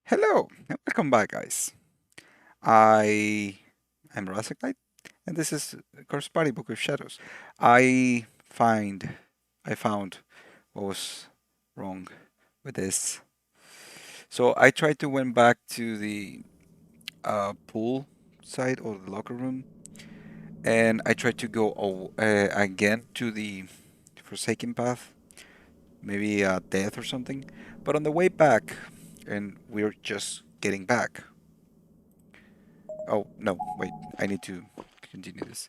Hello and welcome back, guys. I am Raseclight, and this is, of course, Party Book of Shadows. I find I found what was wrong with this. So I tried to went back to the pool side or the locker room, and I tried to go again to the Forsaken path, maybe death or something. But on the way back, and we're just getting back. Oh, no, wait, I need to continue this.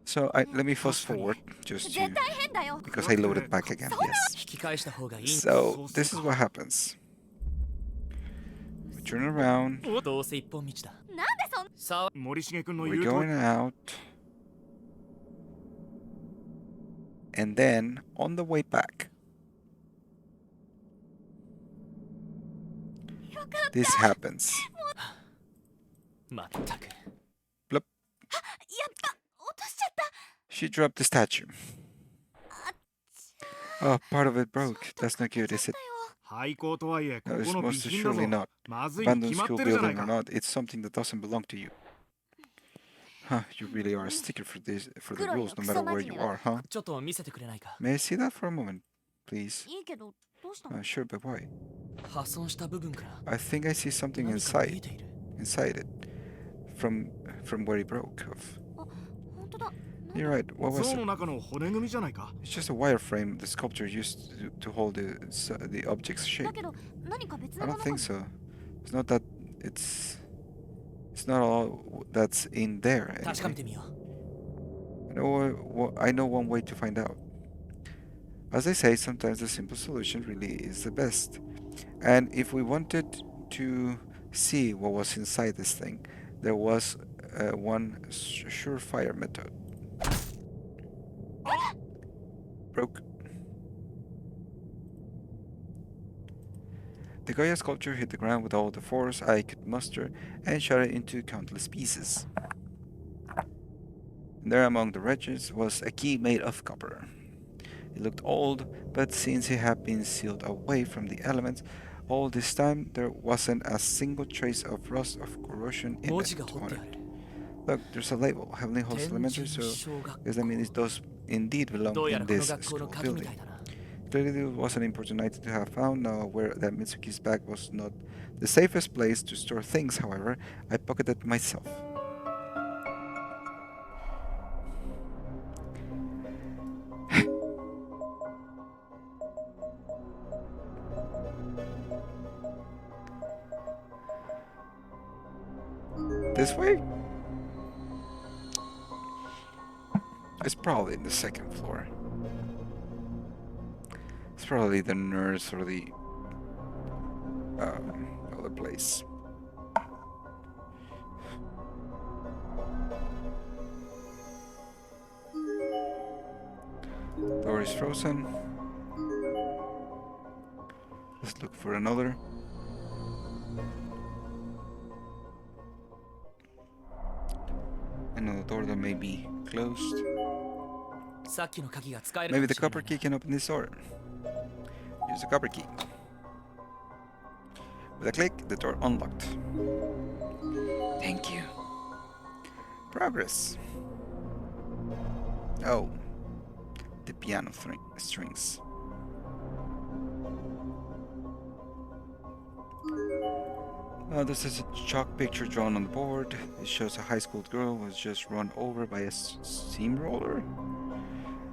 So let me fast forward just to, because I loaded back again, yes. So this is what happens. We turn around, we're going out, and then on the way back, this happens. Blup. She dropped the statue. Oh, part of it broke. That's not good, is it? No, it's most surely not. Abandoned school building or not, it's something that doesn't belong to you. Huh, you really are a sticker for the rules, no matter where you are, huh? May I see that for a moment, please? Sure, but why? I think I see something inside it, from where it broke off. You're right. What was it? It's just a wireframe the sculptor used to hold the object's shape. I don't think so. It's not that. It's not all that's in there. Anyway. I know one way to find out. As I say, sometimes the simple solution really is the best. And if we wanted to see what was inside this thing, there was one surefire method. Broke. The Goya sculpture hit the ground with all the force I could muster and shattered into countless pieces. And there among the wretches was a key made of copper. It looked old, but since it had been sealed away from the elements all this time, there wasn't a single trace of rust or corrosion in it on it. Look, there's a label, Heavenly Host Elementary, so does that mean it does indeed belong in this school building? Clearly it was an important item to have found. Now aware that Mitsuki's bag was not the safest place to store things, however, I pocketed it myself. This way? It's probably in the second floor. It's probably the nurse or the other place. Door is frozen. Let's look for another. Another door that may be closed. Maybe the copper key can open this door. Use the copper key. With a click, the door unlocked. Thank you. Progress. Oh, the piano strings. This is a chalk picture drawn on the board. It shows a high school girl who was just run over by a steamroller.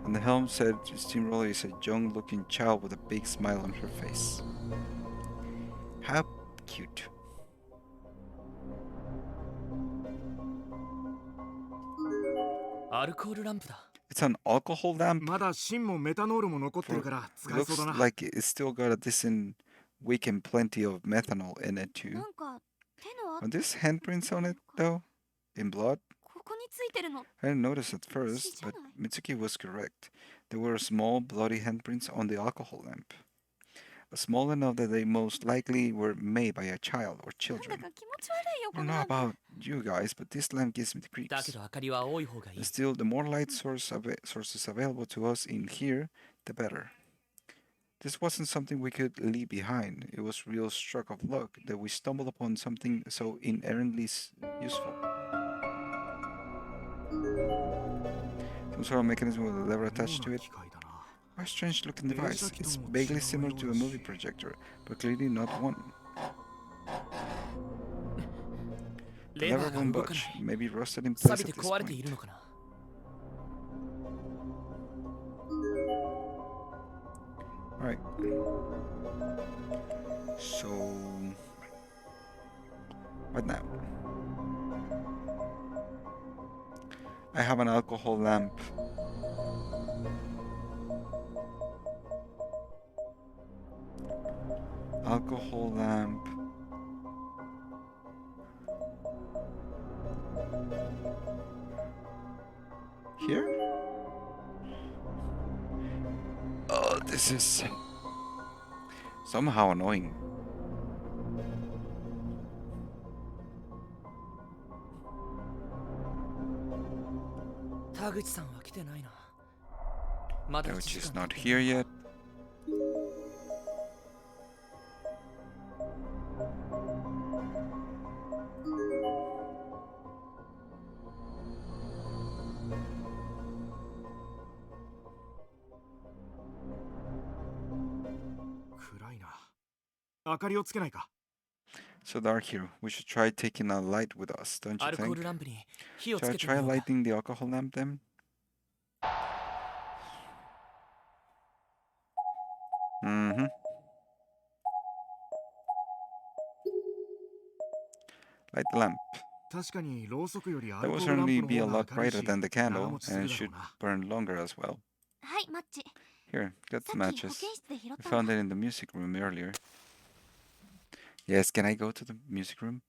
On the helm said steamroller is a young-looking child with a big smile on her face. How cute. It's an alcohol lamp. Looks like it's still got a decent wick and plenty of methanol in it too. Are these handprints on it though? In blood? I didn't notice at first, but Mitsuki was correct. There were small bloody handprints on the alcohol lamp. Small enough that they most likely were made by a child or children. I don't know about you guys, but this lamp gives me the creeps. Still, the more light sources available to us in here, the better. This wasn't something we could leave behind. It was real stroke of luck that we stumbled upon something so inherently useful. Some sort of mechanism with a lever attached to it. A strange looking device. It's vaguely similar to a movie projector, but clearly not one. The lever won't budge. Maybe rusted in place at this point. Alright. So... what now? I have an alcohol lamp. Alcohol lamp. Here? Oh, this is somehow annoying. Taguchi is not here yet. So dark here. We should try taking a light with us, don't you think? Shall I try lighting the alcohol lamp then? Mm-hmm. Light the lamp. That will certainly be a lot brighter than the candle, and it should burn longer as well. Here, got the matches. I found it in the music room earlier. Yes, can I go to the music room?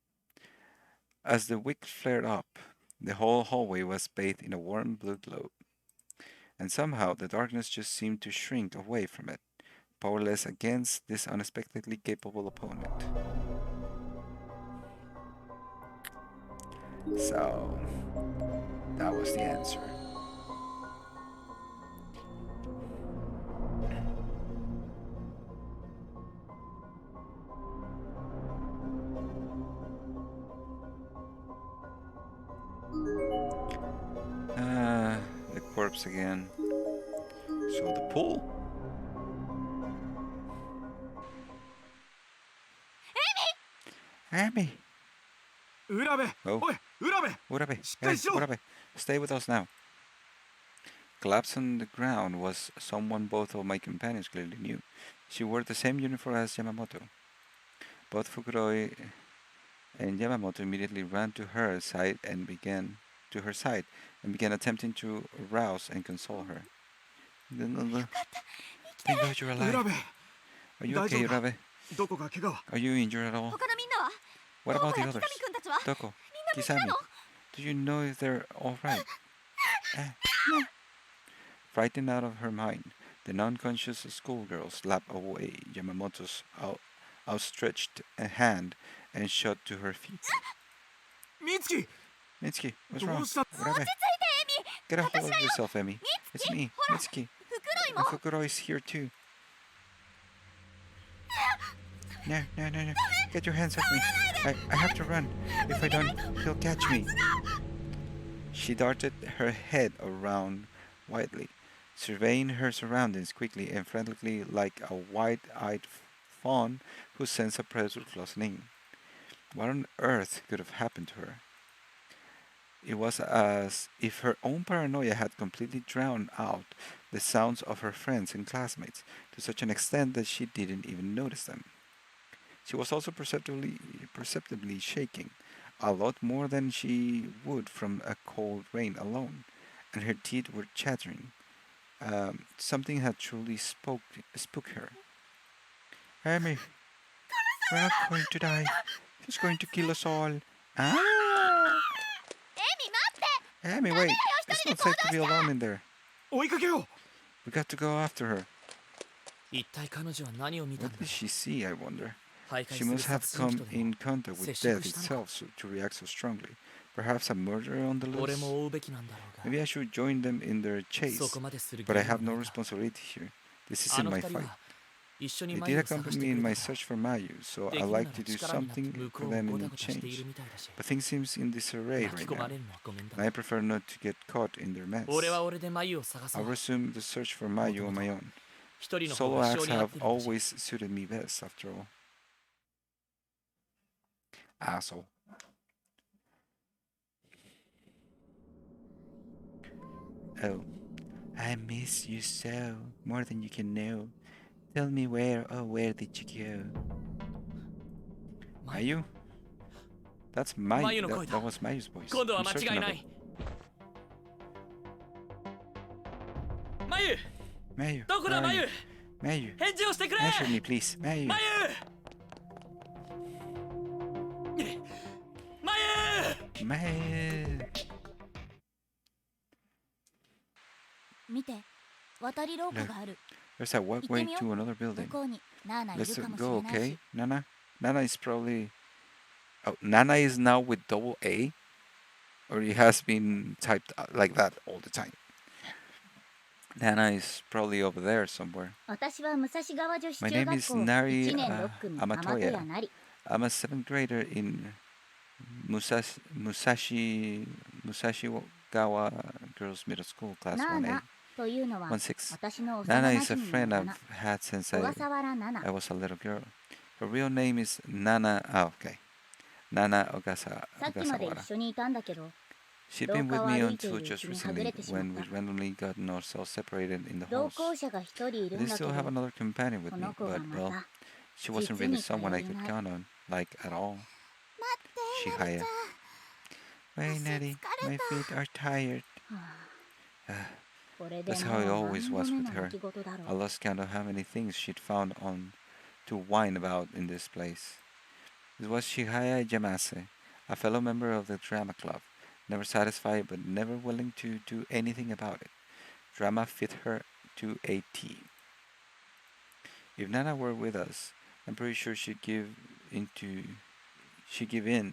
As the wick flared up, the whole hallway was bathed in a warm blue glow. And somehow the darkness just seemed to shrink away from it, powerless against this unexpectedly capable opponent. So, that was the answer. The corpse again. So the pool? Amy! Oh. Urabe! Yes, Urabe! Stay with us now. Collapsed on the ground was someone both of my companions clearly knew. She wore the same uniform as Yamamoto. Both Fukuroi and Yamamoto immediately ran to her side and began attempting to arouse and console her. Thank God you're alive. Are you okay, Urabe? Are you injured at all? What about the others? Doko, Kisame, do you know if they're all right? Frightened out of her mind, the non-conscious schoolgirl slapped away Yamamoto's outstretched hand and shot to her feet. Mitsuki, what's wrong? Urabe. Get a hold of yourself, Emi. It's me, Mitsuki. And Fukuroi is here too. No. Get your hands off me. I have to run. If I don't, he'll catch me. She darted her head around widely, surveying her surroundings quickly and frantically like a wide-eyed fawn who scents a predator closing in. What on earth could have happened to her? It was as if her own paranoia had completely drowned out the sounds of her friends and classmates to such an extent that she didn't even notice them. She was also perceptibly shaking, a lot more than she would from a cold rain alone, and her teeth were chattering. Something had truly spooked her. Amy, we're not going to die. He's going to kill us all. Ah! Amy, wait. It's not safe to be alone in there. We got to go after her. What did she see, I wonder? She must have come in contact with death itself to react so strongly. Perhaps a murderer on the loose? Maybe I should join them in their chase, but I have no responsibility here. This isn't my fight. They did accompany me in my search for Mayu, so I like to do something for them in exchange. But things seem in disarray right now, and I prefer not to get caught in their mess. I'll resume the search for Mayu on my own. Solo acts have always suited me best, after all. Asshole. Oh, I miss you so, more than you can know. Tell me where, oh, where did you go? Mayu? That's Mayu. That was Mayu's voice. I'm certain of it. Mayu! Mayu, where are you? Mayu, answer me, please. Mayu! Mayu! Look, there's a walkway to another building. Let's go, okay? Nana? Nana is probably... Oh, Nana is now with double A? Or it has been typed like that all the time? Nana is probably over there somewhere. My name is Nari Amatoya. I'm a 7th grader in Musashigawa Girls Middle School, Class 1A. 1-6. Nana is a friend I've had since I was a little girl. Her real name is Nana... Oh, okay. Nana Ogasawara. She'd been with me until just recently, when we randomly gotten ourselves separated in the halls. I did still have another companion with me, but, well, she wasn't really someone I could count on, like, at all. Shihaya. Wait, Natty, my feet are tired. That's how it always was with her. I lost count of how many things she'd found on to whine about in this place. This was Shihaya Yamase, a fellow member of the drama club, never satisfied but never willing to do anything about it. Drama fit her to a T. If Nana were with us, I'm pretty sure she'd give in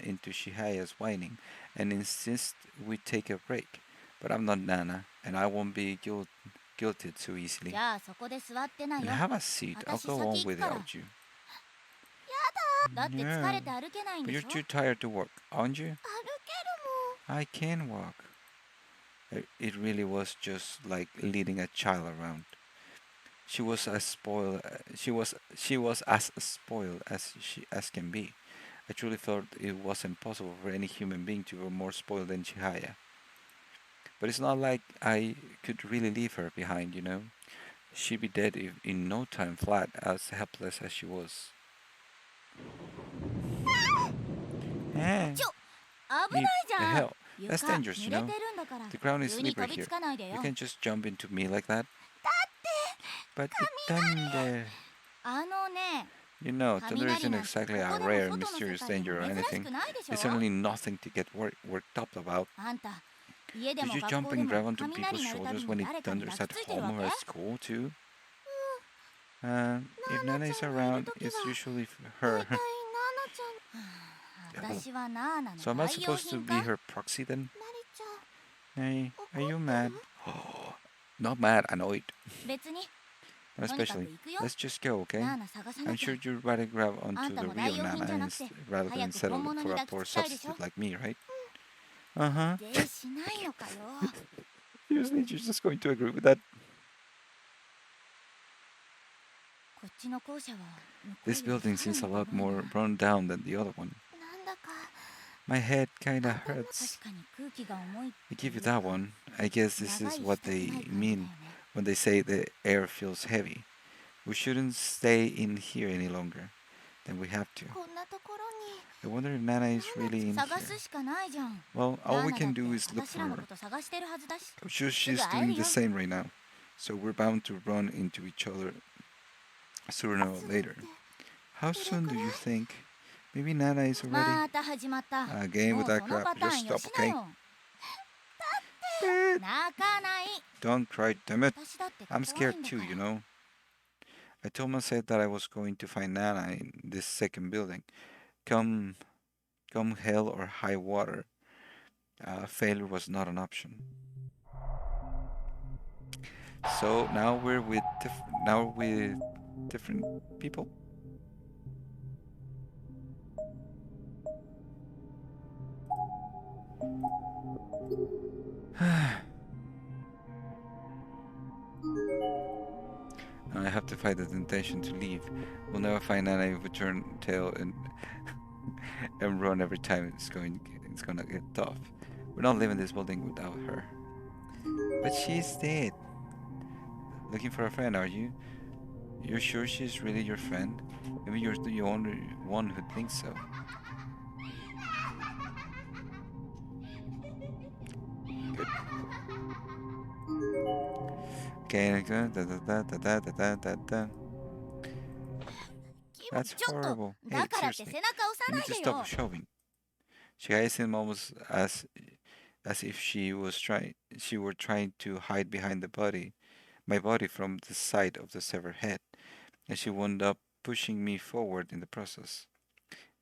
into Shihaya's whining and insist we take a break. But I'm not Nana, and I won't be guilted so easily. And have a seat. I'll go on without you. Yeah. But you're too tired to walk, aren't you? I can walk. It really was just like leading a child around. She was as spoiled. She was as spoiled as can be. I truly thought it was impossible for any human being to be more spoiled than Chihaya. But it's not like I could really leave her behind, you know. She'd be dead in no time flat, as helpless as she was. What the hell? That's dangerous, you know. The ground is slippery here. You can't just jump into me like that. But thunder. You know, thunder isn't exactly a rare, mysterious danger or anything. It's certainly nothing to get worked up about. Did you jump and grab onto people's shoulders when it thunders at home or at school, too? If Nana is around, it's usually her. So am I supposed to be her proxy then? Hey, are you mad? Not mad, annoyed. Not especially. Let's just go, okay? I'm sure you'd rather grab onto the real Nana rather than settle for a poor substitute like me, right? Uh-huh. Seriously, you're just going to agree with that? This building seems a lot more run down than the other one. My head kinda hurts. I give you that one. I guess this is what they mean when they say the air feels heavy. We shouldn't stay in here any longer. Then we have to. I wonder if Nana is really in here. Well, all we can do is look for her. I'm sure she's doing the same right now. So we're bound to run into each other sooner or later. How soon do you think? Maybe Nana is already... Again with that crap. Just stop, okay? Don't cry, damn it. I'm scared too, you know. I told myself that I was going to find Nana in this second building. Come hell or high water. Failure was not an option. So now we're with different people. I have to fight the temptation to leave. We'll never find Anna if we turn tail and run every time it's gonna get tough. We're not leaving this building without her. But she's dead. Looking for a friend, are you? You're sure she's really your friend? Maybe you're the only one who thinks so. Good. Okay, That's horrible. Hey, seriously, you need to stop shoving. She eyes him almost as if she were trying to hide behind my body from the sight of the severed head, and she wound up pushing me forward in the process.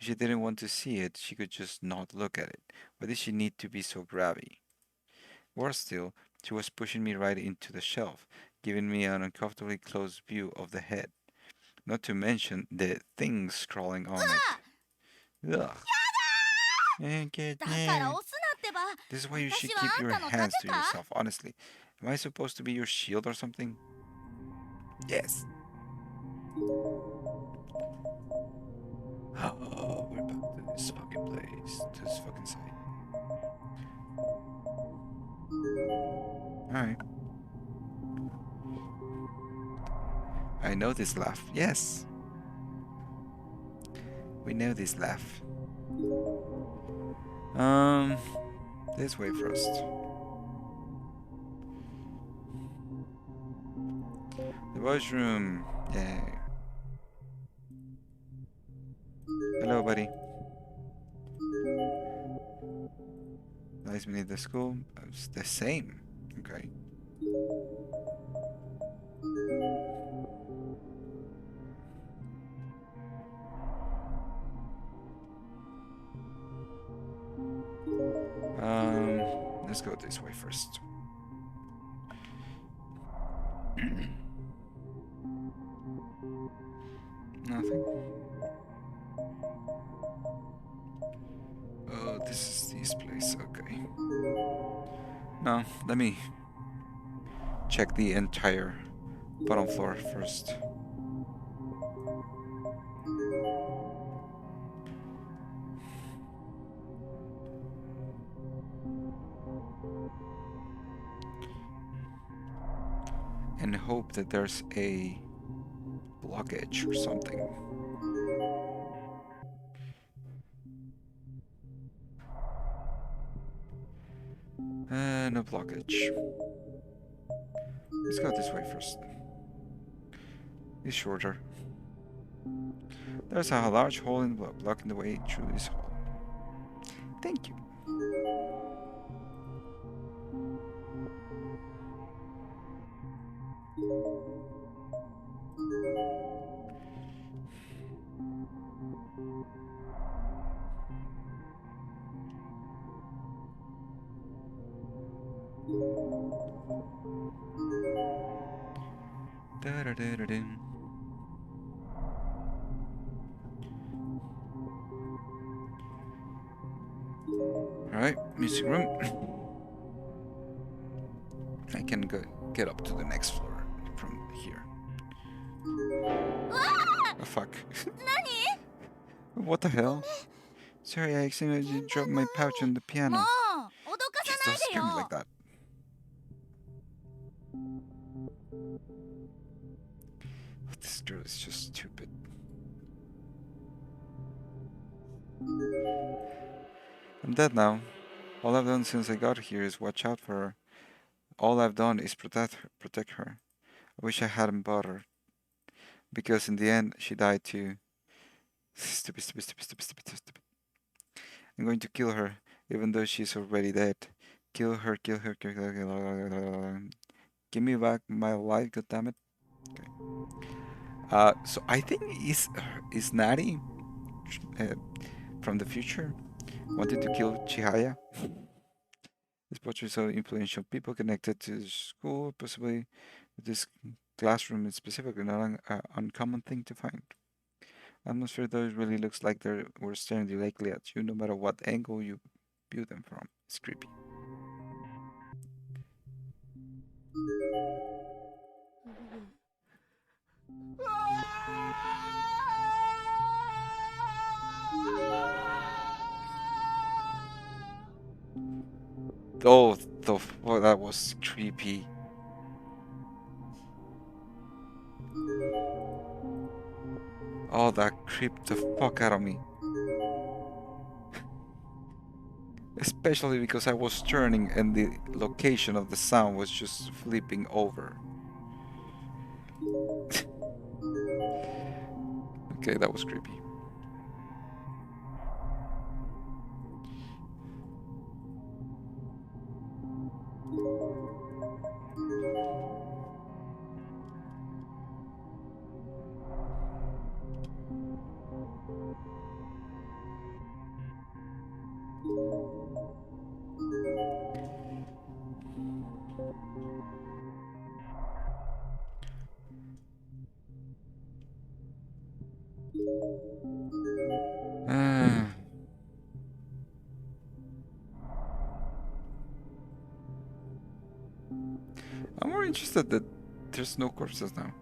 If she didn't want to see it, she could just not look at it. Why did she need to be so grabby? Worse still, she was pushing me right into the shelf, giving me an uncomfortably close view of the head. Not to mention the things crawling on it. Ugh. This is why you should keep your hands to yourself, honestly. Am I supposed to be your shield or something? Yes. Oh, we're back to this fucking place. To this fucking site. Alright. I know this laugh. Yes. We know this laugh. This way first. The boys' room. Yay. Hello, buddy. Nice meeting the school. It's the same. Okay. Let's go this way first. Nothing. Oh, this is this place. Okay. No, let me check the entire bottom floor first. And hope that there's a blockage or something. No blockage. Let's go this way first. It's shorter. There's a large hole in the block blocking the way through this hole. Thank you. Da-da-da-da-dum. Alright, music room. I can get up to the next floor from here. Oh fuck. What the hell? Sorry, I accidentally dropped my pouch on the piano. Just don't scare me like that. This girl is just stupid. I'm dead now. All I've done since I got here is watch out for her. All I've done is protect her. I wish I hadn't bothered. Because in the end, she died too. Stupid. I'm going to kill her, even though she's already dead. Kill her. Give me back my life, goddammit. Okay. So I think is Nari from the future wanted to kill Chihaya. This portrait of influential people connected to the school, possibly This classroom is specifically not an uncommon thing to find. Atmosphere though really looks like they were staring directly at you, no matter what angle you view them from. It's creepy. Oh, that was creepy. Oh, that creeped the fuck out of me. Especially because I was turning and the location of the sound was just flipping over. Okay, that was creepy. I'm more interested that there's no corpses now.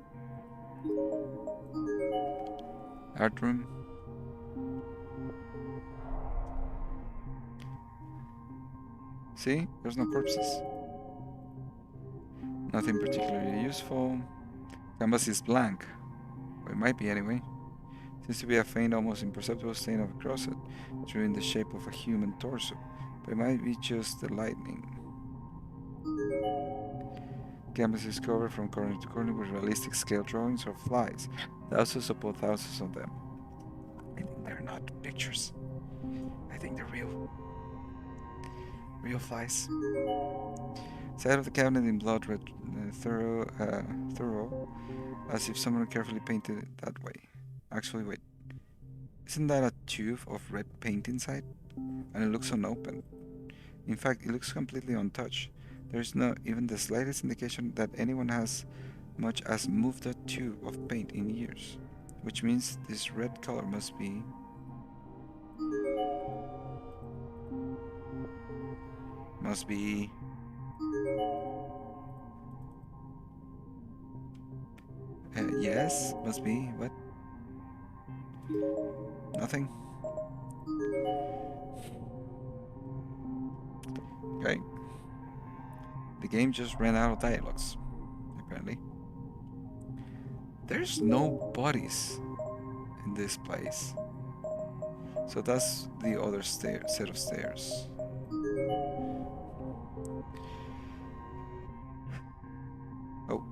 Art room. See? There's no corpses. Nothing particularly useful. Canvas is blank. Or it might be anyway. Seems to be a faint, almost imperceptible stain of a crosset, drew in the shape of a human torso. But it might be just the lightning. Canvas is covered from corner to corner with realistic scale drawings of flies. Thousands upon thousands of them. I think they're not pictures. I think they're real. Real flies. Side of the cabinet in blood red, thorough, as if someone carefully painted it that way. Actually, wait. Isn't that a tube of red paint inside? And it looks unopened. In fact, it looks completely untouched. There is not even the slightest indication that anyone has much as moved that tube of paint in years. Which means this red color must be... yes, must be, what? Nothing. Okay. The game just ran out of dialogues, apparently. There's no bodies in this place. So that's the other set of stairs. Oh.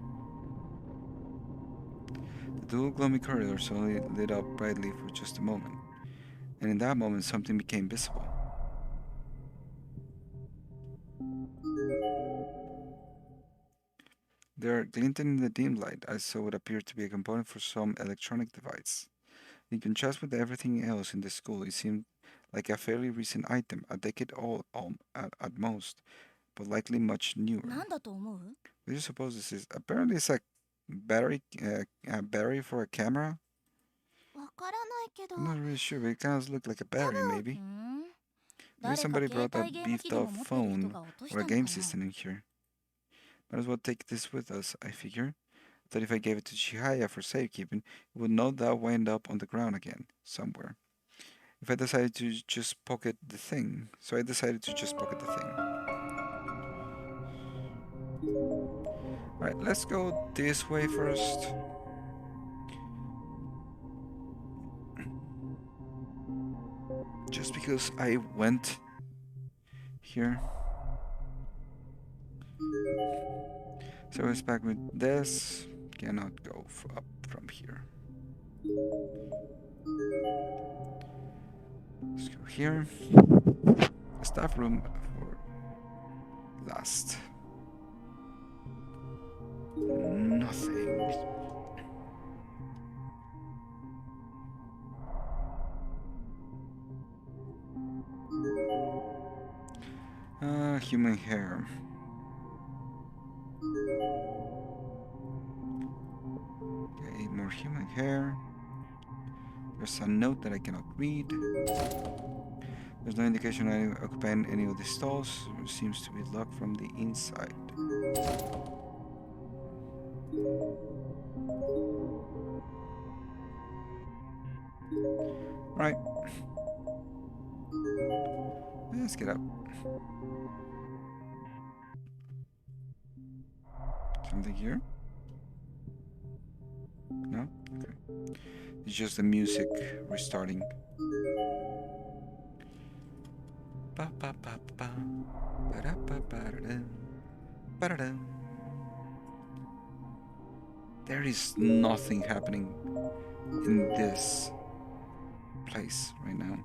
The dual gloomy corridors only lit up brightly for just a moment. And in that moment something became visible. There, glinting in the dim light, I saw what appeared to be a component for some electronic device. In contrast with everything else in the school, it seemed like a fairly recent item, a decade old at most, but likely much newer. What do you suppose this is? Apparently it's a battery for a camera? I'm not really sure, but it kind of looks like a battery, maybe. Maybe somebody brought a beefed up phone or a game system in here. Might as well take this with us, I figure. That if I gave it to Chihaya for safekeeping, it would no doubt wind up on the ground again, somewhere. If I decided to just pocket the thing, so I decided to just pocket the thing. Alright, let's go this way first. Just because I went here. So it's back with this. Cannot go up from here. Let's go here. Staff room for last. Nothing. Human hair. human hair. There's a note that I cannot read. There's no indication of occupying any of these stalls. It seems to be locked from the inside. Right. Let's get up. Something here? No? Okay. It's just the music restarting. Ba ba ba ba. Ba da ba ba da dum. Ba da dum. There is nothing happening in this place right now.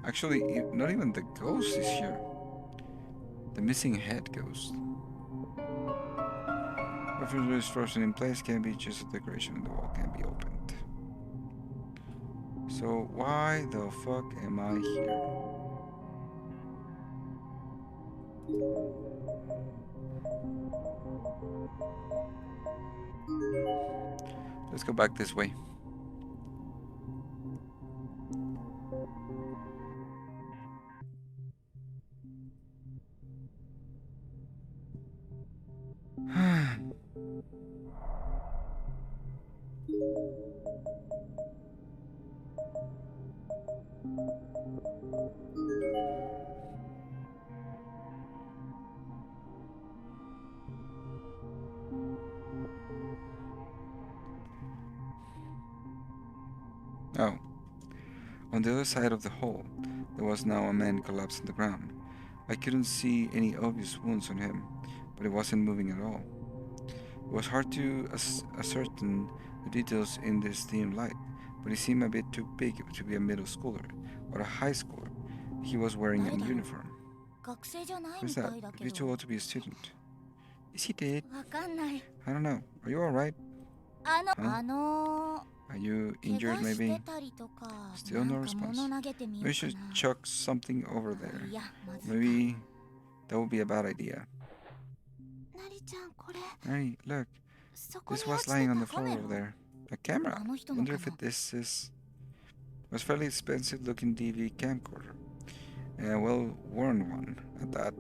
Actually, not even the ghost is here. The missing head ghost. Refrigerator is frozen in place, can be just a decoration, and the wall can be opened. So why the fuck am I here? Let's go back this way. Oh. On the other side of the hole, there was now a man collapsed on the ground. I couldn't see any obvious wounds on him, but he wasn't moving at all. It was hard to ascertain the details in this dim light, but he seemed a bit too big to be a middle schooler or a high schooler. He was wearing a uniform. Who's that? He's too old to be a student. Is he dead? I don't know. Are you alright? Huh? Are you injured maybe? Still no response. Maybe we should chuck something over there. Maybe that would be a bad idea. Hey, look. This was lying on the floor over there. A camera. Wonder if this is... It was a fairly expensive looking DV camcorder. And a well-worn one at that,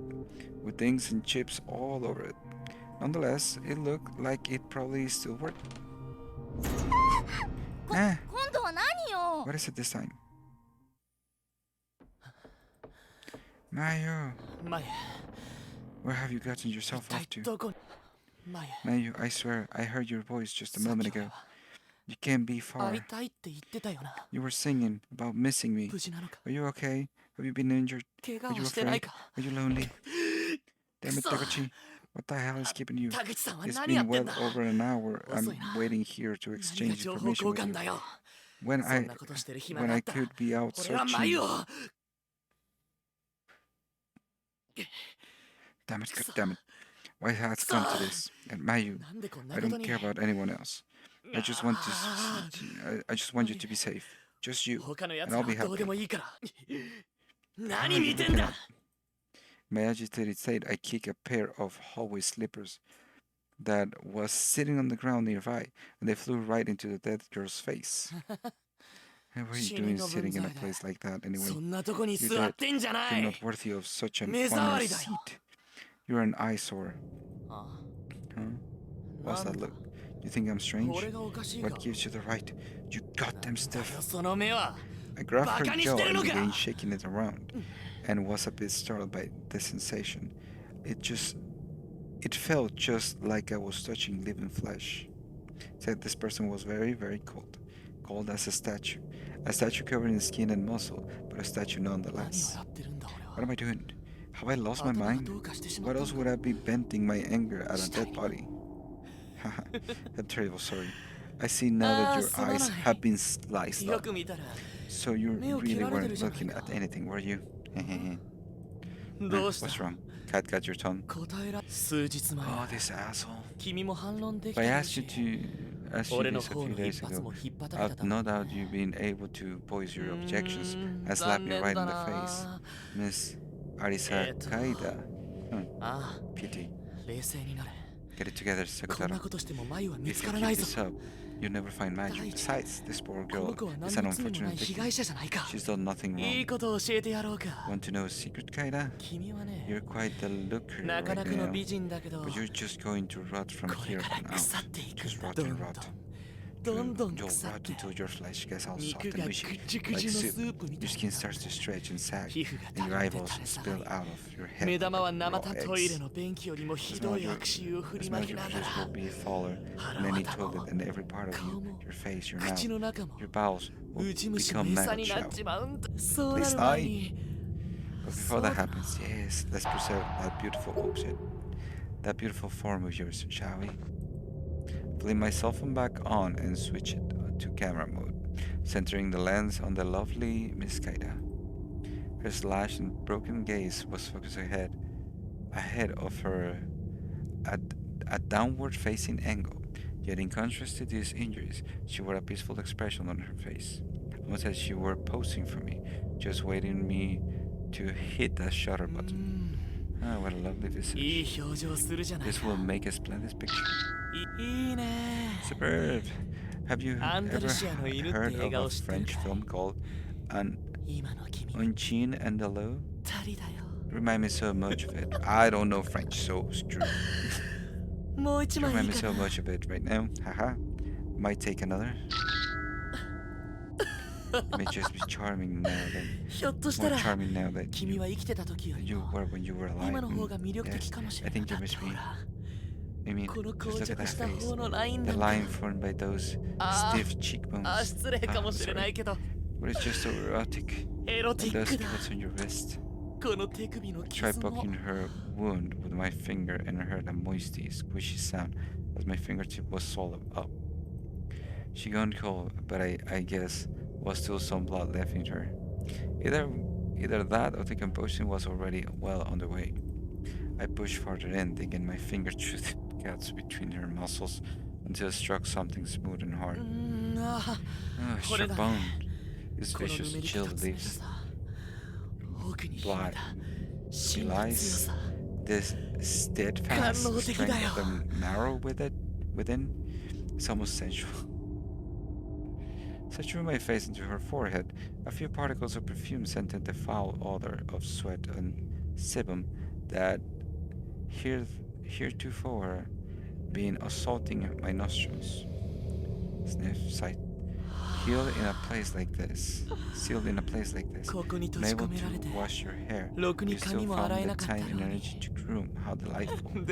with things and chips all over it. Nonetheless, it looked like it probably still worked. What is it this time? Mayu! Where have you gotten yourself off to? Mayu, I swear, I heard your voice just a moment ago. You can't be far. You were singing about missing me. Are you okay? Have you been injured? Are you afraid? Are you lonely? Damn it, Taguchi. What the hell is keeping you? It's been well over an hour. I'm waiting here to exchange information with you. When I could be out searching. Damn it, god damn it. Why has it come to this? And Mayu, I don't care about anyone else. I just want you to be safe. Just you, and I'll be happy. My agitated state, I kick a pair of hallway slippers that was sitting on the ground nearby, and they flew right into the dead girl's face. Hey, what are you doing sitting in a place like that anyway? You're dead. You're not worthy of such an honored seat. You're an eyesore. Huh? What's that look? You think I'm strange? What gives you the right? You goddamn stiff. I grabbed her jaw and began shaking it around, and was a bit startled by the sensation. It felt just like I was touching living flesh. Said this person was very, very cold. Cold as a statue. A statue covered in skin and muscle, but a statue nonetheless. What am I doing? Have I lost my mind? What else would I be venting my anger at a dead body? Haha, I'm terrible sorry. I see now that your eyes have been sliced up. So you really weren't looking at anything, were you? What's wrong? Cat got your tongue? Oh, this asshole. If I asked you this a few days ago, I've no doubt you've been able to voice your objections and slap me right in the face. Miss Arisa Kaida. Pity. Get it together, Sakotaro. If you keep this up, you'll never find Maju. Besides, this poor girl is an unfortunate victim. She's done nothing wrong. Want to know a secret, Kaida? You're quite the looker right now, but you're just going to rot from here on out. Just rot and rot. You'll rot until your flesh gets all soft and mushy, like soup. Your skin starts to stretch and sag, and your eyeballs spill out of your head like raw eggs. The smell you produce will be fouler than any toilet, and every part of you, your face, your mouth, your bowels, will become maggot chow. Please die! But before that happens, yes, let's preserve that beautiful object, that beautiful form of yours, shall we? Flip my cell phone back on and switch it to camera mode, centering the lens on the lovely Miss Kaida. Her slashed and broken gaze was focused ahead of her at a downward-facing angle. Yet in contrast to these injuries, she wore a peaceful expression on her face, almost as she were posing for me, just waiting me to hit that shutter button. Ah, what a lovely visage. This will make a splendid picture. Superb! Have you ever heard of a French film called Un Chien and the Low? Remind me so much of it. I don't know French, so screw. You remind me so much of it right now. Haha. Might take another. It may just be charming now that more charming now that you were when you were alive. Yes, I think you must be. I mean, just look at that face. The line formed by those stiff cheekbones. Sorry. But it's just so erotic. And those spots on your wrist. I tried poking her wound with my finger and I heard a moisty, squishy sound as my fingertip was swallowed up. She gone cold, but I guess was still some blood left in her. Either that or the composition was already well underway. I pushed farther in, digging my finger through the gaps between her muscles until it struck something smooth and hard. Struck bone. This vicious chill leaves belies this steadfast strength of the marrow within. It's almost sensual. So I drew my face into her forehead. A few particles of perfume scented the foul odor of sweat and sebum that heretofore been assaulting my nostrils. Sniff, sight. Sealed in a place like this, unable to wash your hair, you still found the time and energy to groom. How delightful. And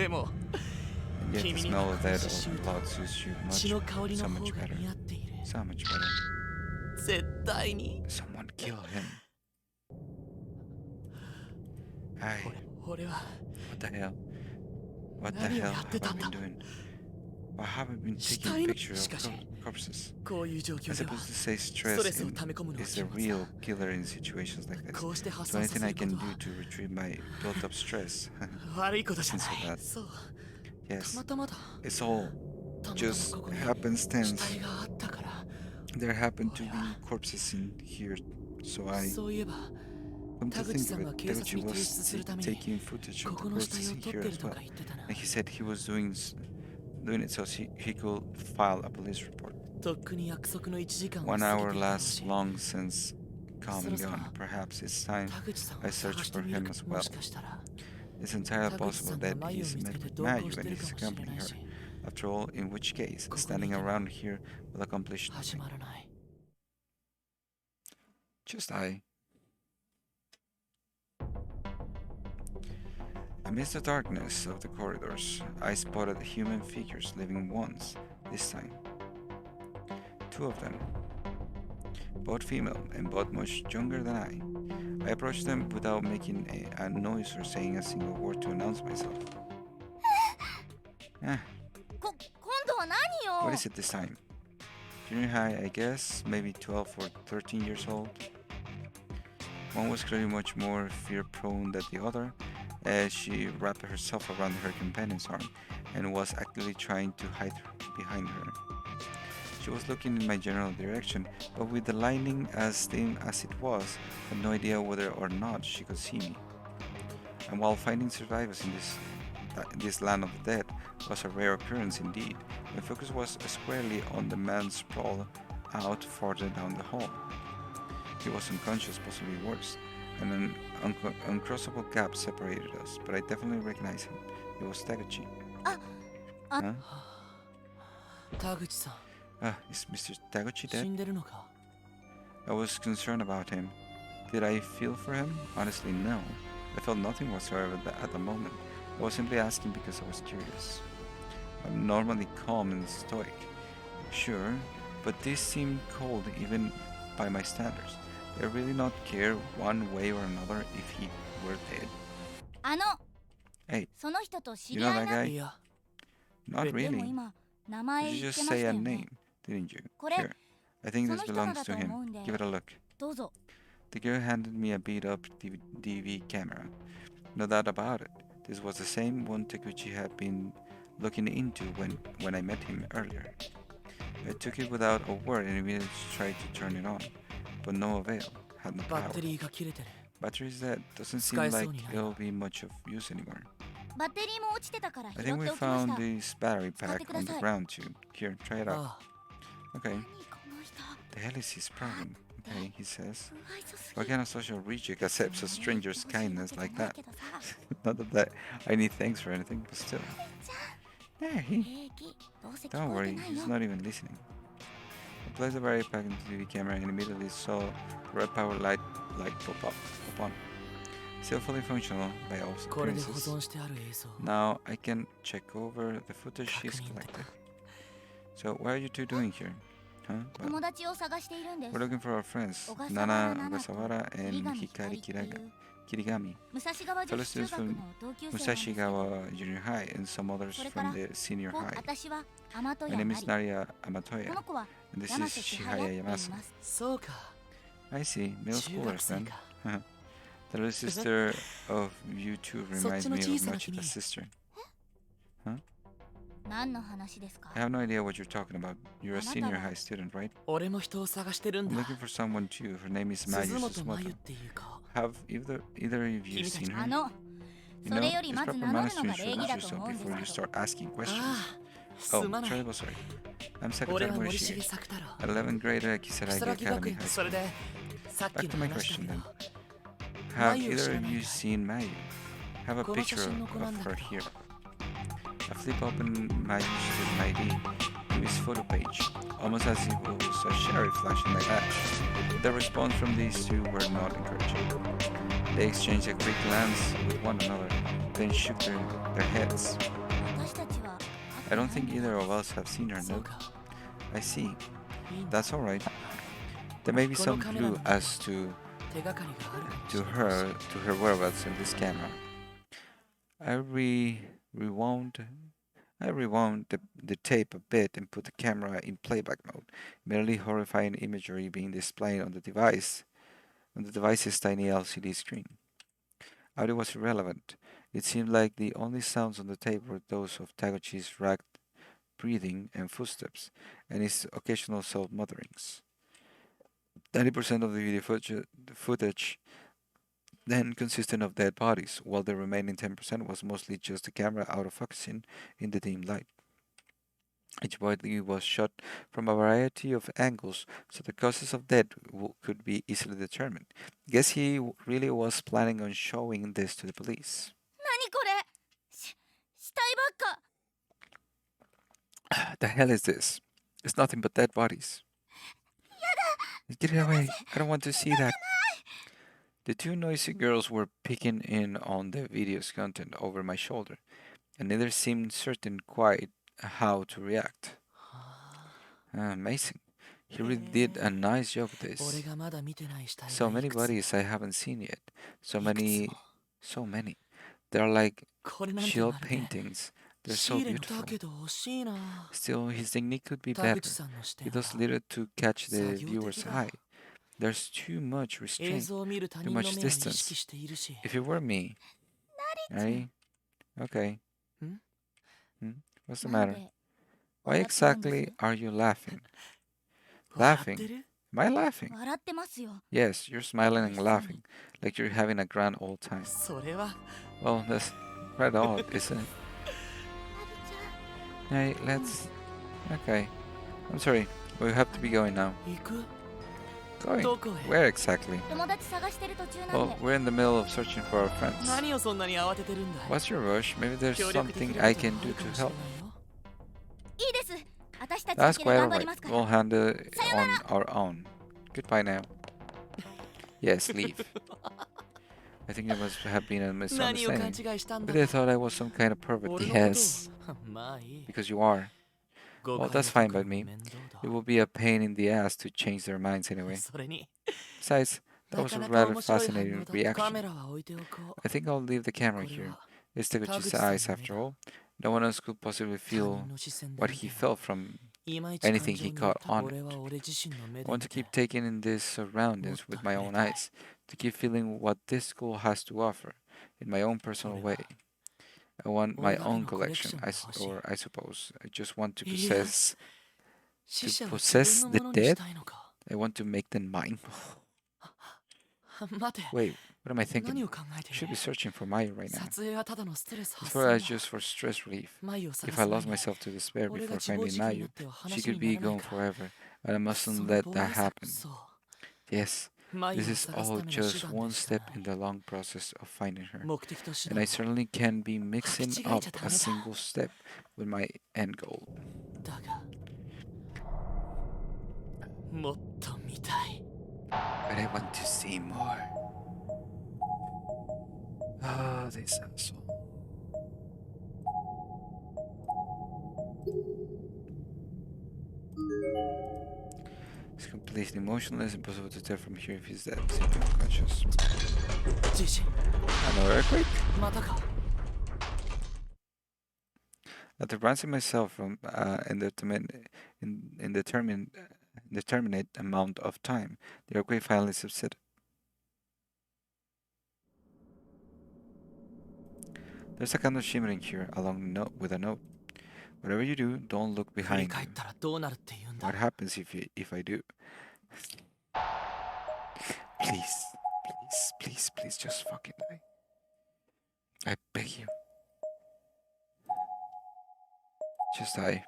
yet the smell of that old blood suits you so much better. So much better. Someone kill him. Aye. What the hell? What the hell have I been doing? Why have I been taking pictures of corpses? I suppose to say stress is the real killer in situations like this. So anything I can do to retrieve my built-up stress. Isn't so bad. Yes, it's all just happenstance. There happen to be corpses in here, so I... Come to think of it, Taguchi was taking footage of the corpses in here as well. And he said he was doing it so he could file a police report. 1 hour lasts long since come and gone. Perhaps it's time I search for him as well. It's entirely possible that he's met with Mayu and he's accompanying her. After all, in which case, standing around here will accomplish nothing. Just Amidst the darkness of the corridors, I spotted human figures living ones, this time. 2 of them. Both female and both much younger than I. I approached them without making a noise or saying a single word to announce myself. What is it this time? Junior high, I guess, maybe 12 or 13 years old. One was clearly much more fear-prone than the other, as she wrapped herself around her companion's arm and was actively trying to hide behind her. She was looking in my general direction, but with the lightning as dim as it was, had no idea whether or not she could see me. And while finding survivors in this land of the dead was a rare occurrence indeed, my focus was squarely on the man sprawled out farther down the hall. He was unconscious, possibly worse, and an uncrossable gap separated us, but I definitely recognized him. It was Taguchi. Huh? Taguchi-san. Is Mr. Taguchi dead? I was concerned about him. Did I feel for him? Honestly, no. I felt nothing whatsoever at the moment. I was simply asking because I was curious. I'm normally calm and stoic, sure, but this seemed cold even by my standards. I really not care one way or another if he were dead. Hey, you know that guy? Not really. You just say a name, didn't you? Here, I think this belongs to him. Give it a look. The girl handed me a beat-up DV camera. No doubt about it. This was the same one Taguchi had been looking into when I met him earlier. I took it without a word and immediately tried to turn it on, but no avail. Had no power. Battery's dead. Doesn't seem like it'll be much of use anymore. I think we found this battery pack on the ground too. Here, try it out. Okay. The hell is his problem? Okay, he says. What kind of social reject accepts a stranger's kindness like that? Not that I need thanks for anything, but still. Hey, don't worry, he's not even listening. I placed the battery pack into the TV camera and immediately saw the red power light pop on. Still fully functional by all appearances. Now I can check over the footage she's collected. So what are you two doing here? Huh? Well, we're looking for our friends, Nana Ogasawara and Hikari Kirigami, fellow students from Musashigawa Junior High and some others from the senior high. My name is Naria Amatoya, and this is Shihaya Yamasa. I see, middle schoolers then. The little sister of you two reminds me of much of a sister. Huh? I have no idea what you're talking about. You're a senior high student, right? I'm looking for someone too. Her name is Mayu Suzumoto. Have either of you seen her? You know, it's proper manners to introduce yourself before you start asking questions. Oh, terrible sorry. I'm Sakataro Morishige, at 11th grade at Kisaragi Academy High School. Back to my question then. Have either of you seen Mayu? Have a picture of her here. I flip open Mayu's student ID to his photo page, almost as if it was a sheriff flashing my badge. The response from these two were not encouraging. They exchanged a quick glance with one another, then shook their heads. I don't think either of us have seen her, no? I see. That's alright. There may be some clue as to her whereabouts in this camera. I rewound the tape a bit and put the camera in playback mode, merely horrifying imagery being displayed on the device's tiny LCD screen. Audio was irrelevant. It seemed like the only sounds on the tape were those of Taguchi's ragged breathing and footsteps, and his occasional self-mutterings. 90% of the video footage then consisted of dead bodies, while the remaining 10% was mostly just the camera out of focusing in the dim light. Each body was shot from a variety of angles, so the causes of death could be easily determined. Guess he really was planning on showing this to the police. The hell is this? It's nothing but dead bodies. Get it away. I don't want to see that. The two noisy girls were peeking in on the video's content over my shoulder, and neither seemed certain quite how to react. Amazing. He really did a nice job with this. So many bodies I haven't seen yet. So many. They're like chill paintings. They're so beautiful. Still, his technique could be better. He does little to catch the viewer's eye. There's too much restraint, too much distance. If it were me, right? Okay. What's the matter? Why exactly are you laughing? Laughing? Am I laughing? Yes, you're smiling and laughing, like you're having a grand old time. Well, that's right odd, isn't it? Hey, let's... Okay. I'm sorry, we have to be going now. Going? Where exactly? Well, we're in the middle of searching for our friends. What's your rush? Maybe there's something I can do to help. That's quite alright. We'll handle it on our own. Goodbye now. Yes, leave. I think there must have been a misunderstanding. Maybe they thought I was some kind of pervert. Yes. Because you are. Well, that's fine by me. It will be a pain in the ass to change their minds anyway. Besides, that was a rather fascinating reaction. I think I'll leave the camera here. It's Taguchi's eyes after all. No one else could possibly feel what he felt from anything he caught on it. I want to keep taking in these surroundings with my own eyes, to keep feeling what this school has to offer, in my own personal way. I want my own collection, I suppose. I just want to possess the dead. I want to make them mine. Wait, what am I thinking? You should be searching for Mayu right now. It's for us just for stress relief. If I lost myself to despair before finding Mayu, she could be gone forever, and I mustn't let that happen. Yes, this is all just one step in the long process of finding her, and I certainly can be mixing up a single step with my end goal. But I want to see more. Oh, this asshole. He's completely motionless, impossible to tell from here if he's dead, simply unconscious. Another earthquake? After bouncing myself from indeterminate amount of time, the earthquake finally subsided. There's a candle shimmering here, along with a note. Whatever you do, don't look behind you. What happens if I do? Please, just fucking die. I beg you. Just die.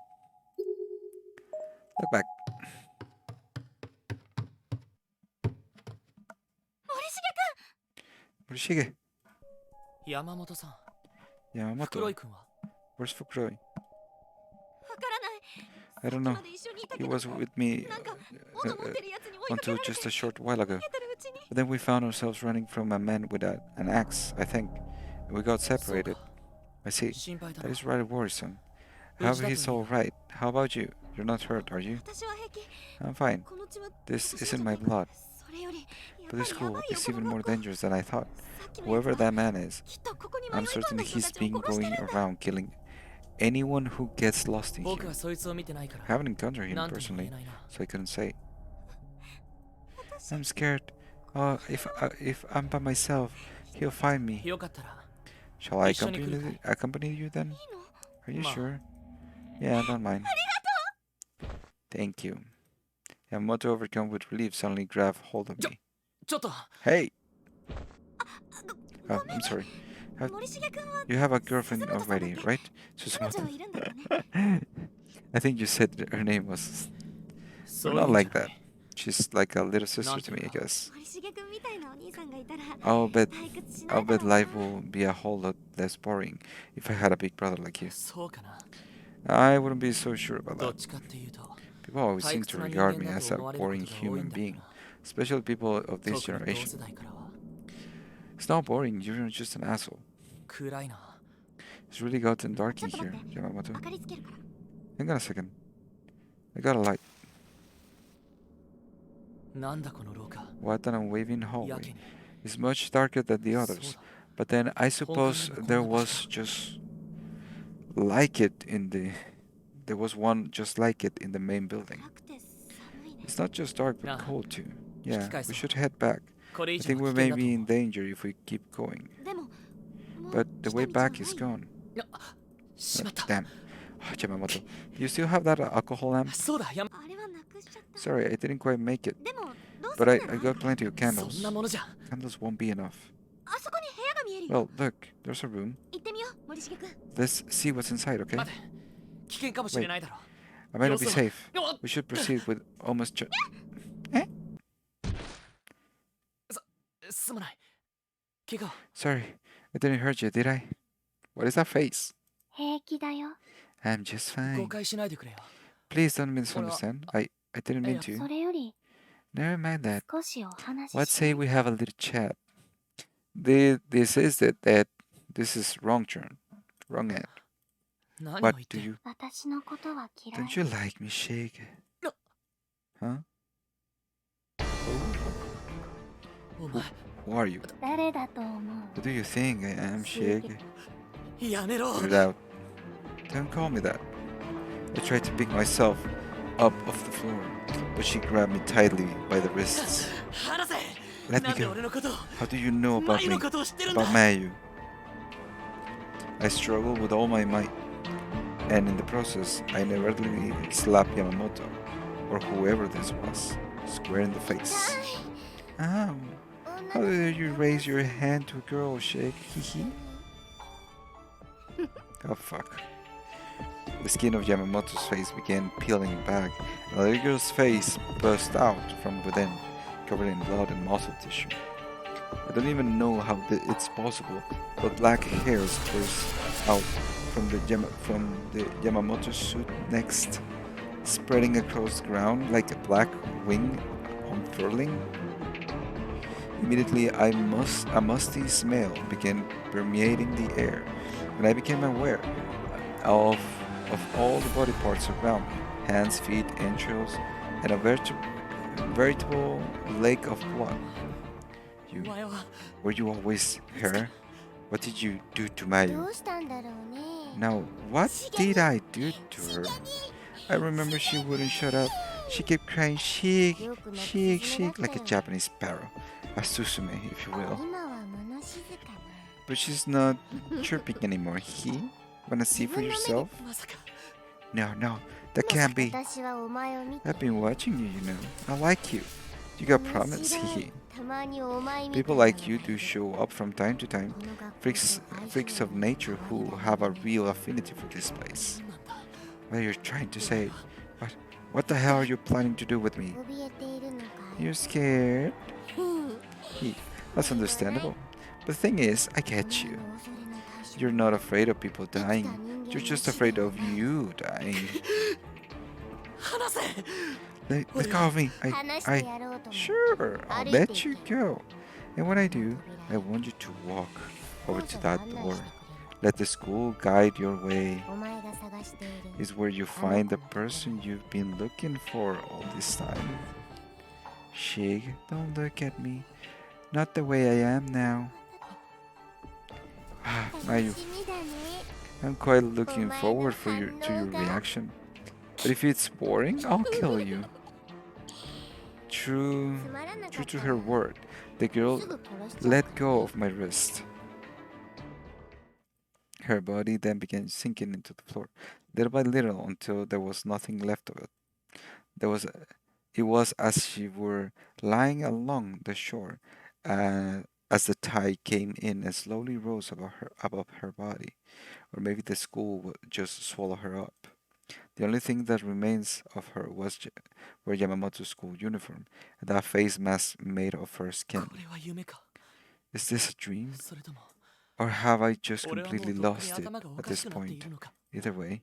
Look back. Morishige. Yamamoto. Where's Fukuroi? I don't know. He was with me until just a short while ago. But then we found ourselves running from a man with an axe, I think. And we got separated. I see. That is rather worrisome. However, he's alright. How about you? You're not hurt, are you? I'm fine. This isn't my blood. But this school is even more dangerous than I thought. Whoever that man is, I'm certain he's been going around killing anyone who gets lost in here. I haven't encountered him personally, so I couldn't say. I'm scared. If I'm by myself, he'll find me. Shall I accompany you then? Are you sure? Yeah, don't mind. Thank you. Yamamoto, overcome with relief, suddenly grabbed hold of me. Hey! Oh, I'm sorry. You have a girlfriend already, right? Susumoto. I think you said her name was... We're not like that. She's like a little sister to me, I guess. I'll bet life will be a whole lot less boring if I had a big brother like you. I wouldn't be so sure about that. People always seem to regard me as a boring human being, especially people of this generation. It's not boring, you're just an asshole. It's really gotten dark in here, Yamamoto. Hang on a second. I got a light. What an unwavering hallway. It's much darker than the others, but then I suppose there was just like it in the... There was one just like it in the main building. It's not just dark, but cold too. Yeah, we should head back. I think we may be in danger if we keep going. But the way back is gone. Damn. Yamamoto, do you still have that alcohol lamp? そうだ、Sorry, I didn't quite make it. But I got plenty of そんな candles. ものじゃ。 Candles won't be enough. Well, look, there's a room. Let's see what's inside, okay? 待て、危険かもしれないだろ。 I might not be safe. We should proceed with almost Eh? すまない。怪我。 Sorry, I didn't hurt you, did I? What is that face? 平気だよ。 I'm just 誤 fine. 解しないでくれよ。 Please don't misunderstand. I didn't mean そ to. れより Never mind that. 少しお話 Let's しし say ない we have a little chat. This is that this is wrong turn. Wrong end. 何を What 言っ do て。 you 私のことは嫌い。 don't you like me, Shake? Huh? お前、 Who are you? 誰だと思う Who do you think I am, Shake? やめろ。 Put it out. Don't call me that. I tried to pick myself up off the floor, but she grabbed me tightly by the wrists. 話せ。 Let me なんで go. 俺のことを、 How do you know about 前 me? のことを知ってるんだ。 About Mayu? I struggled with all my might, and in the process, I inadvertently slapped Yamamoto, or whoever this was, square in the face. Ow! How dare you raise your hand to a girl, Shake? Hehe. Oh fuck. The skin of Yamamoto's face began peeling back, and the little girl's face burst out from within, covered in blood and muscle tissue. I don't even know how it's possible, but black hairs burst out from the Yamamoto suit next, spreading across the ground like a black wing unfurling. Immediately, a musty smell began permeating the air, and I became aware of all the body parts around me, hands, feet, entrails, and a veritable lake of blood. お前は Were you always her? What did you do to Mayu? どうしたんだろうね。 Now, what did I do to her? I remember she wouldn't shut up. She kept crying, shake, shake, shake, like a Japanese sparrow. A susume, if you will. 今は物静かな。 But she's not chirping anymore. Wanna see for yourself? まさか。 No, no, that can't be. 私はお前を見て I've been watching you, you know. I like you. You got promise, 面白いたまにお前みたいな People like you do show up from time to time. Freaks of nature who have a real affinity for this place. What are you trying to say? What the hell are you planning to do with me? 怯えているのかい You're scared? That's understandable. The thing is, I get you. You're not afraid of people dying. You're just afraid of you dying. 話せ。 Let go of me. 話してやろうと思う Sure, I'll let you go. And when I do, I want you to walk over to that door. Let the school guide your way. お前が探している Is where you find the person you've been looking for all this time. Shig, don't look at me. Not the way I am now. Mayu, 楽しみだね I'm quite looking forward to your reaction. But if it's boring, I'll kill you. True to her word, the girl すぐ殺しちゃう let go of my wrist. Her body then began sinking into the floor, little by little, until there was nothing left of it. It was as she were lying along the shore, as the tide came in and slowly rose above her body, or maybe the school would just swallow her up. The only thing that remains of her were Yamamoto's school uniform and that face mask made of her skin. これは夢か。 Is this a dream? それとも、 Or have I just 俺はもう completely とっくに lost it 頭がお at か this しくなってい point? るのか。 Either way,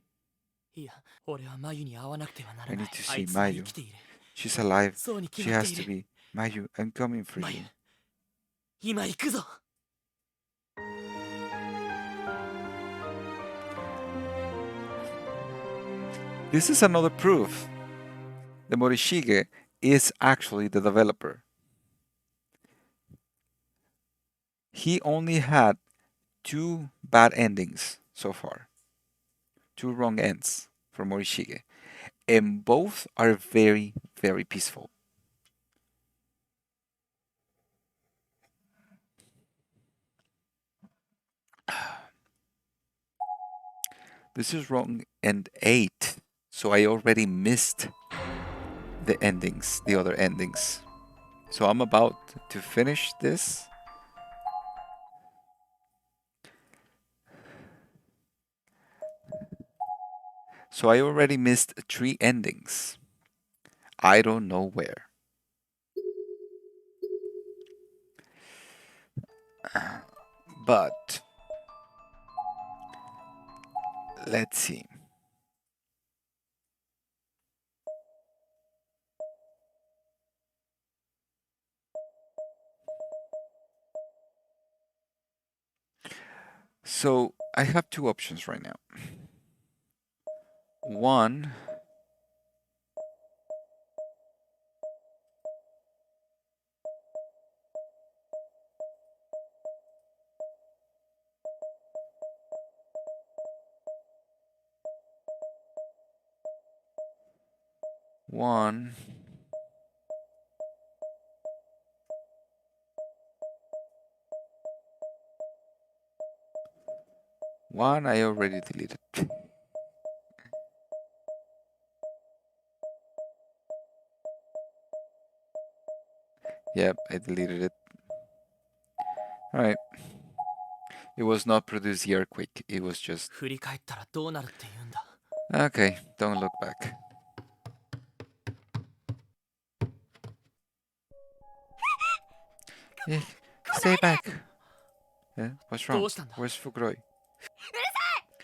いや、俺は眉に会わなくてはなら I ない。 need to あ see いつは Mayu. 生きている。 She's alive. そうに決 She まって has い to る。 be. Mayu, I'm coming for 眉 you. 今行くぞ。 This is another proof that Morishige is actually the developer. He only had 2 bad endings so far. 2 wrong ends for Morishige. And both are very, very peaceful. This is wrong and 8. So I already missed the endings, the other endings. So I'm about to finish this. So I already missed 3 endings. I don't know where. But let's see. So I have 2 options right now. One, one, one I already deleted. Yep, I deleted it. Alright. It was not produce the earthquake, it was just... 振り返ったらどうなるって言うんだ。 Okay, don't look back. Yeah, stay back. Yeah, what's wrong? どうしたんだ。 Where's Fukuroi?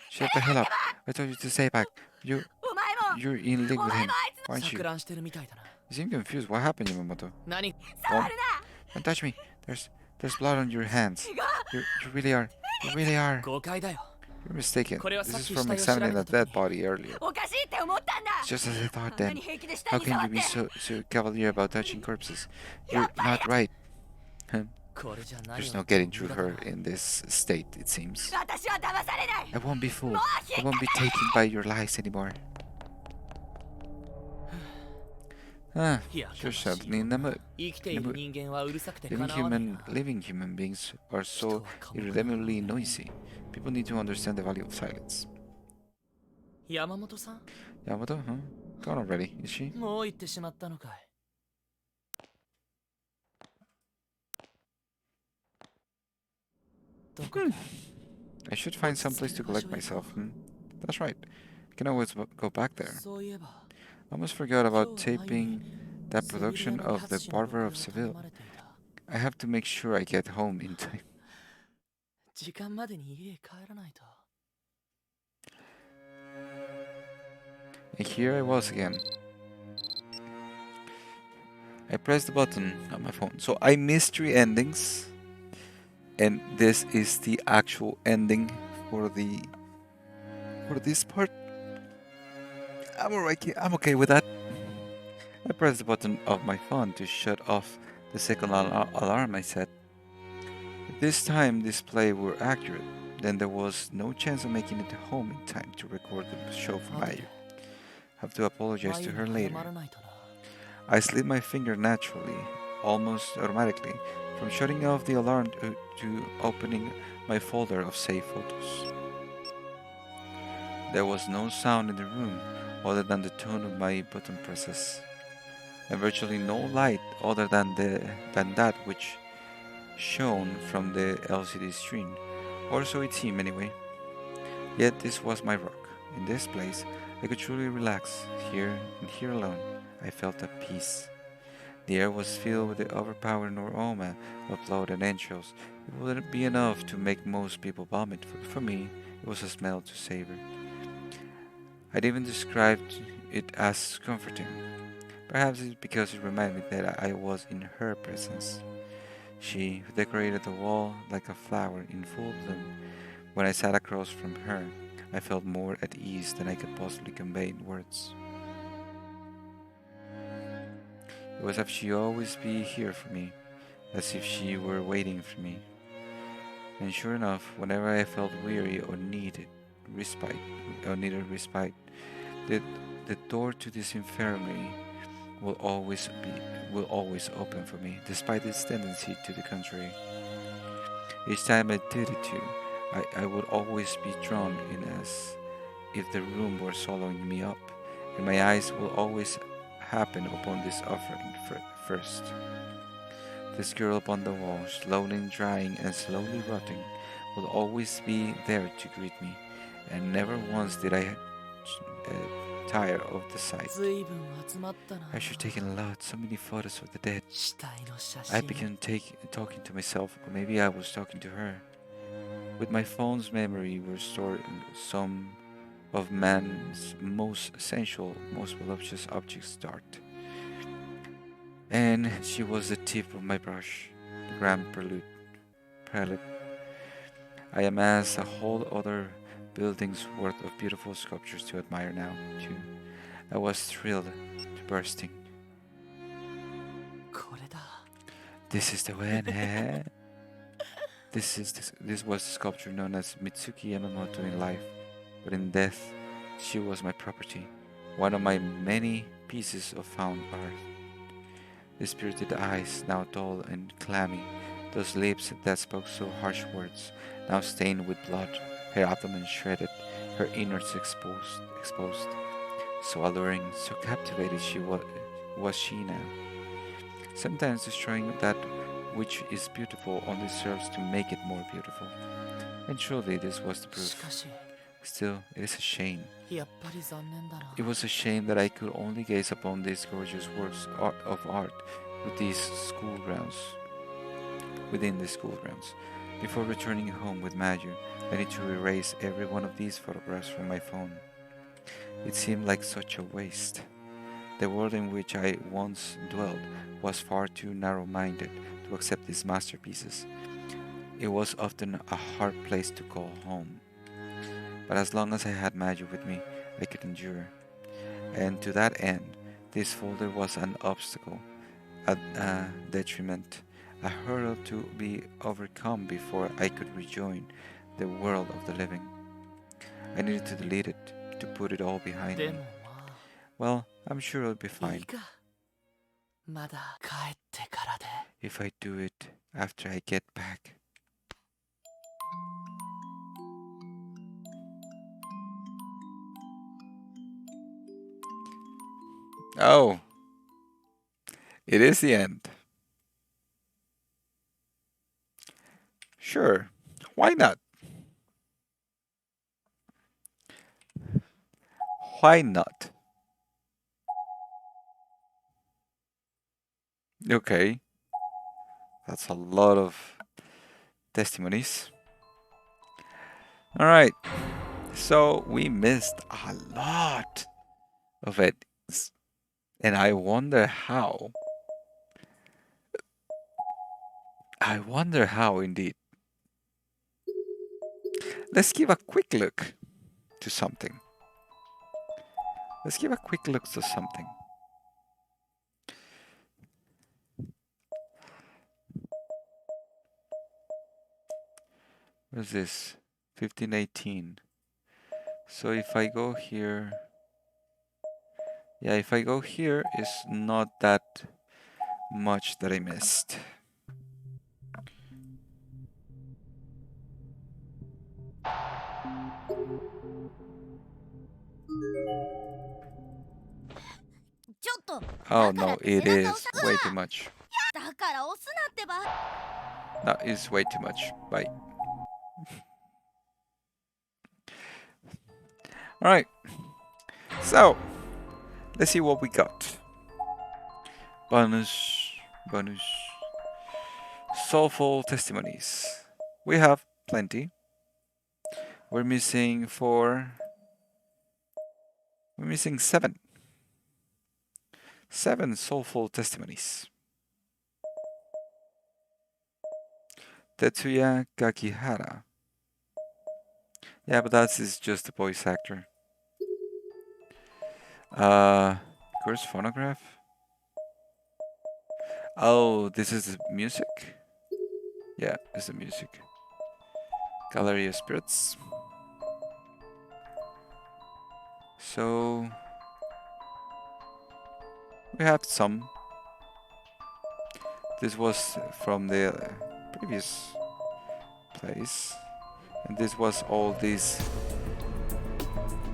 Shut the hell up. I told you to stay back. You're in league with him, aren't you? 錯乱してるみたいだな。 You seem confused. What happened, Yamamoto? 何 Don't touch me. There's blood on your hands. You really are. You really are. 誤解だよ。 You're mistaken. これは This さっ is き from 死体を調べ examining た a 時 dead に body earlier. おかしいって思ったんだ It's just as I thought あんな then. に平気で下 How に can 触 you っ be て so cavalier about touching corpses? You're not right. これじゃ何 There's を no getting through her in this state, it seems. 私は騙されない I won't be fooled. I won't be taken by your lies anymore. Ah, いや you're suddenly in the mood. 生きている人間はうるさくてか Living なわないな。 living human beings are so irredeemably noisy. People need to understand the value of silence. 山本さん Yamato, huh? Gone already, is she? もう行ってしまったのかい。どこか I should find some place to collect myself. That's right. I can always go back there. そういえば I almost forgot about taping that production of The Barber of Seville. I have to make sure I get home in time. 時間までに家へ帰らないと。 And here I was again. I pressed the button on my phone. So I missed 3 endings. And this is the actual ending for this part. I'm alright. I'm okay with that. I pressed the button of my phone to shut off the second alarm I set. If this time display were accurate, then there was no chance of making it home in time to record the show for Mayu. Have to apologize to her later. I slid my finger naturally, almost automatically, from shutting off the alarm to opening my folder of saved photos. There was no sound in the room other than the tone of my button presses, and virtually no light other than that which shone from the LCD screen, or so it seemed anyway. Yet this was my rock. In this place, I could truly relax. Here and here alone, I felt at peace. The air was filled with the overpowering aroma of blood and entrails. It wouldn't be enough to make most people vomit. For me, it was a smell to savor. I'd even described it as comforting. Perhaps it's because it reminded me that I was in her presence. She decorated the wall like a flower in full bloom. When I sat across from her, I felt more at ease than I could possibly convey in words. It was as if she'd always be here for me, as if she were waiting for me. And sure enough, whenever I felt weary or needed respite, the door to this infirmary will always open for me, despite its tendency to the contrary. Each time I did it too, I would always be drawn in as if the room were swallowing me up, and my eyes will always happen upon this offering first. This girl upon the wall, slowly drying and slowly rotting, will always be there to greet me, and never once did I tire of the sight. I should take a lot, so many photos of the dead. I began talking to myself, or maybe I was talking to her. With my phone's memory were stored some of man's most essential, most voluptuous objects dart. And she was the tip of my brush, the grand prelude. I amassed a whole other building's worth of beautiful sculptures to admire now, too. I was thrilled to bursting. This is the one, eh? This was the sculpture known as Mitsuki Yamamoto in life, but in death, she was my property, one of my many pieces of found art. The spirited eyes, now dull and clammy, those lips that spoke so harsh words, now stained with blood, her abdomen shredded, her innards exposed. So alluring, so captivated was she now. Sometimes destroying that which is beautiful only serves to make it more beautiful. And surely this was the proof. Still, it is a shame. It was a shame that I could only gaze upon these gorgeous works of art within the school grounds. Before returning home with Maju, I need to erase every one of these photographs from my phone. It seemed like such a waste. The world in which I once dwelt was far too narrow-minded to accept these masterpieces. It was often a hard place to call home. But as long as I had Maju with me, I could endure. And to that end, this folder was an obstacle, a detriment, a hurdle to be overcome before I could rejoin the world of the living. I needed to delete it, to put it all behind me. Well, I'm sure it'll be fine. If I do it after I get back. Oh, it is the end. Sure, why not? Why not? Okay, that's a lot of testimonies. Alright, so we missed a lot of it, and I wonder how. Indeed. Let's give a quick look to something. What is this? 1518. So if I go here... Yeah, if I go here, it's not that much that I missed. Oh no, it is way too much. No, it's way too much. Bye. Alright. So, let's see what we got. Bonus. Soulful testimonies. We have plenty. We're missing 4. We're missing 7. 7 soulful testimonies. Tetsuya Kakihara. Yeah, but that is just a voice actor. Curse phonograph. Oh, this is the music? Yeah, this is the music. Gallery of Spirits. So we have some. This was from the previous place, and this was all these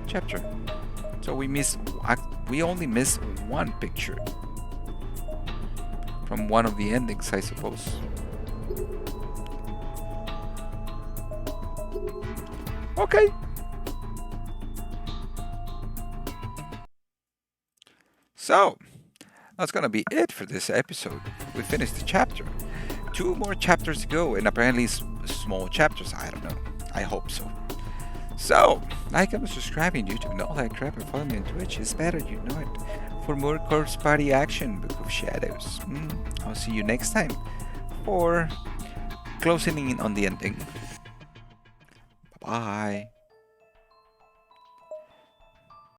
chapter. So we only missed one picture from one of the endings, I suppose. Okay. So, that's gonna be it for this episode. We finished the chapter. 2 more chapters to go, and apparently small chapters. I don't know. I hope so. So, like and subscribe on YouTube and all that crap, and follow me on Twitch. It's better, you know it. For more Corpse Party action, Book of Shadows. I'll see you next time for closing in on the ending. Bye-bye.